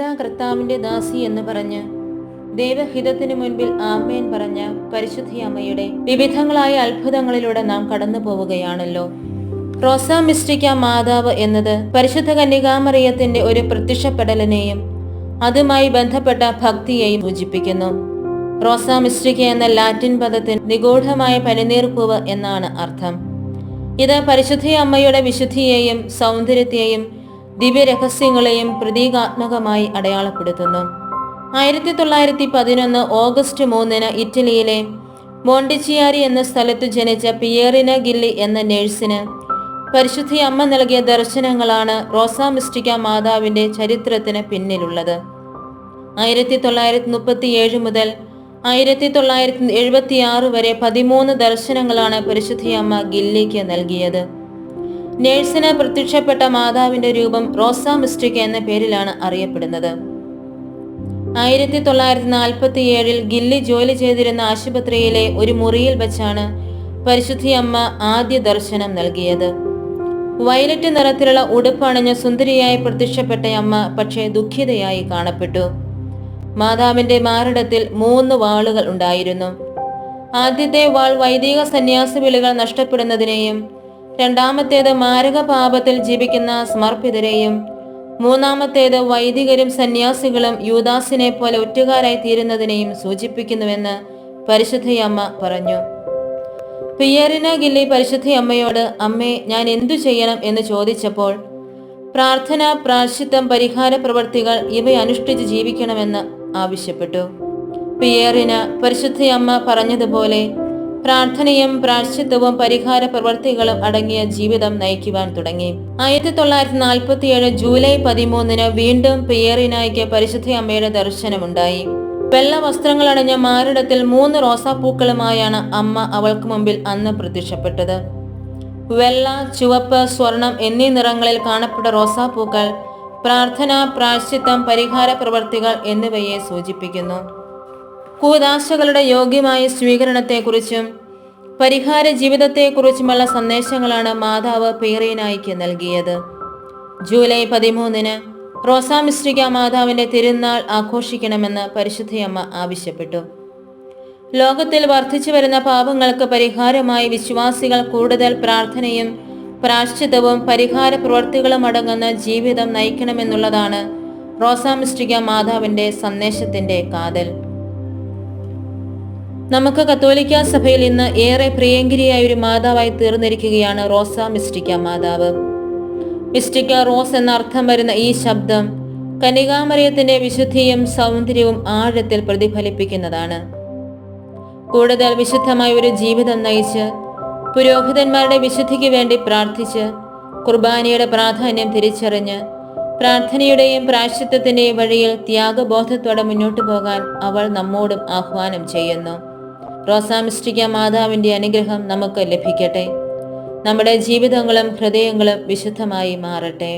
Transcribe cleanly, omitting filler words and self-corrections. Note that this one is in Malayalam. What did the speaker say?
ഇതാ കർത്താവിന്റെ ദാസി എന്ന് പറഞ്ഞ് ദൈവഹിതത്തിനു മുൻപിൽ ആമേൻ പറഞ്ഞ പരിശുദ്ധി അമ്മയുടെ വിവിധങ്ങളായ അത്ഭുതങ്ങളിലൂടെ നാം കടന്നു പോവുകയാണല്ലോ. റോസാ മിസ്റ്റിക്ക മാതാവ് എന്നത് പരിശുദ്ധ കന്യകാമറിയത്തിന്റെ ഒരു പ്രത്യക്ഷപ്പെടലിനെയും അതുമായി ബന്ധപ്പെട്ട ഭക്തിയെയും സൂചിപ്പിക്കുന്നു. റോസാ മിസ്റ്റിക്ക എന്ന ലാറ്റിൻ പദത്തിന് നിഗൂഢമായ പനിനീർപ്പൂവ് എന്നാണ് അർത്ഥം. ഇത് പരിശുദ്ധി അമ്മയുടെ വിശുദ്ധിയെയും സൗന്ദര്യത്തെയും ദിവ്യരഹസ്യങ്ങളെയും പ്രതീകാത്മകമായി അടയാളപ്പെടുത്തുന്നു. 1911 ഓഗസ്റ്റ് 3 ഇറ്റലിയിലെ മോണ്ടിച്ചിയാരി എന്ന സ്ഥലത്തു ജനിച്ച പിയേറിന ഗില്ലി എന്ന നേഴ്സിന് പരിശുദ്ധി അമ്മ നൽകിയ ദർശനങ്ങളാണ് റോസാ മിസ്റ്റിക്ക മാതാവിന്റെ ചരിത്രത്തിന് പിന്നിലുള്ളത്. 1937 മുതൽ 1976 വരെ 13 ദർശനങ്ങളാണ് പരിശുദ്ധി അമ്മ ഗില്ലിക്ക് നൽകിയത്. നേഴ്സിന് പ്രത്യക്ഷപ്പെട്ട മാതാവിന്റെ രൂപം റോസാ മിസ്റ്റിക്ക എന്ന പേരിലാണ് അറിയപ്പെടുന്നത്. 1947 ഗില്ലി ജോലി ചെയ്തിരുന്ന ആശുപത്രിയിലെ ഒരു മുറിയിൽ വെച്ചാണ് പരിശുദ്ധി അമ്മ ആദ്യ ദർശനം നൽകിയത്. വയലറ്റ് നിറത്തിലുള്ള ഉടുപ്പണിഞ്ഞ സുന്ദരിയായി പ്രത്യക്ഷപ്പെട്ട അമ്മ പക്ഷേ ദുഃഖിതയായി കാണപ്പെട്ടു. മാതാവിന്റെ മാറിടത്തിൽ 3 വാളുകൾ ഉണ്ടായിരുന്നു. ആദ്യത്തെ വാൾ വൈദിക സന്യാസ വിളികൾ നഷ്ടപ്പെടുന്നതിനെയും, രണ്ടാമത്തേത് മാരക പാപത്തിൽ ജീവിക്കുന്ന സമർപ്പിതരെയും, മൂന്നാമത്തേത് വൈദികരും സന്യാസികളും യൂദാസിനെ പോലെ ഒറ്റുകാരായി തീരുന്നതിനെയും സൂചിപ്പിക്കുന്നുവെന്ന് പരിശുദ്ധയമ്മ പറഞ്ഞു. പിയേറിന ഗില്ലി പരിശുദ്ധയമ്മയോട് അമ്മേ, ഞാൻ എന്തു ചെയ്യണം എന്ന് ചോദിച്ചപ്പോൾ പ്രാർത്ഥന, പ്രായശ്ചിത്തം, പരിഹാര പ്രവർത്തികൾ ഇവ അനുഷ്ഠിച്ച് ജീവിക്കണമെന്ന് ആവശ്യപ്പെട്ടു. പിയേറിന പരിശുദ്ധയമ്മ പറഞ്ഞതുപോലെ പ്രാർത്ഥനയും പ്രായശ്ചിത്തവും പരിഹാര പ്രവർത്തികളും അടങ്ങിയ ജീവിതം നയിക്കുവാൻ തുടങ്ങി. 1947 ജൂലൈ 13 വീണ്ടും പിയേറിനായ്ക്ക് പരിശുദ്ധയമ്മയുടെ ദർശനമുണ്ടായി. വെള്ള വസ്ത്രങ്ങൾ അണിഞ്ഞ മാറിടത്തിൽ 3 റോസാപ്പൂക്കളുമായാണ് അമ്മ അവൾക്ക് മുമ്പിൽ അന്ന് പ്രത്യക്ഷപ്പെട്ടത്. വെള്ള, ചുവപ്പ്, സ്വർണം എന്നീ നിറങ്ങളിൽ കാണപ്പെട്ട റോസാപ്പൂക്കൾ പ്രാർത്ഥന, പ്രായശ്ചിത്തം, പരിഹാര പ്രവർത്തികൾ എന്നിവയെ സൂചിപ്പിക്കുന്നു. കൂദാശകളുടെ യോഗ്യമായ സ്വീകരണത്തെക്കുറിച്ചും പരിഹാര ജീവിതത്തെക്കുറിച്ചുമുള്ള സന്ദേശങ്ങളാണ് മാതാവ് പിയേറിനായ്ക്ക് നൽകിയത്. ജൂലൈ 13 റോസാ മിസ്റ്റിക്ക മാതാവിന്റെ തിരുനാൾ ആഘോഷിക്കണമെന്ന് പരിശുദ്ധയമ്മ ആവശ്യപ്പെട്ടു. ലോകത്തിൽ വർദ്ധിച്ചു വരുന്ന പാപങ്ങൾക്ക് പരിഹാരമായി വിശ്വാസികൾ കൂടുതൽ പ്രാർത്ഥനയും പ്രായശ്ചിത്തവും പരിഹാര പ്രവർത്തികളും അടങ്ങുന്ന ജീവിതം നയിക്കണമെന്നുള്ളതാണ് റോസാ മിസ്റ്റിക്ക മാതാവിന്റെ സന്ദേശത്തിന്റെ കാതൽ. നമുക്ക് കത്തോലിക്ക സഭയിൽ ഇന്ന് ഏറെ പ്രിയങ്കരിയായ ഒരു മാതാവായി തീർന്നിരിക്കുകയാണ് റോസാ മിസ്റ്റിക്ക മാതാവ്. മിസ്റ്റിക്ക റോസ് എന്ന അർത്ഥം വരുന്ന ഈ ശബ്ദം കന്യകാമറിയത്തിന്റെ വിശുദ്ധിയും സൗന്ദര്യവും ആഴത്തിൽ പ്രതിഫലിപ്പിക്കുന്നതാണ്. കൂടുതൽ വിശുദ്ധമായ ഒരു ജീവിതം നയിച്ച് പുരോഹിതന്മാരുടെ വിശുദ്ധിക്ക് വേണ്ടി പ്രാർത്ഥിച്ച് കുർബാനയുടെ പ്രാധാന്യം തിരിച്ചറിഞ്ഞ് പ്രാർത്ഥനയുടെയും പ്രായശ്ചിത്തത്തിന്റെയും വഴിയിൽ ത്യാഗബോധത്തോടെ മുന്നോട്ടു പോകാൻ അവൾ നമ്മോടും ആഹ്വാനം ചെയ്യുന്നു. റോസാ മിസ്റ്റിക്ക മാതാവിന്റെ അനുഗ്രഹം നമുക്ക് ലഭിക്കട്ടെ. നമ്മുടെ ജീവിതങ്ങളും ഹൃദയങ്ങളും വിശുദ്ധമായി മാറട്ടെ.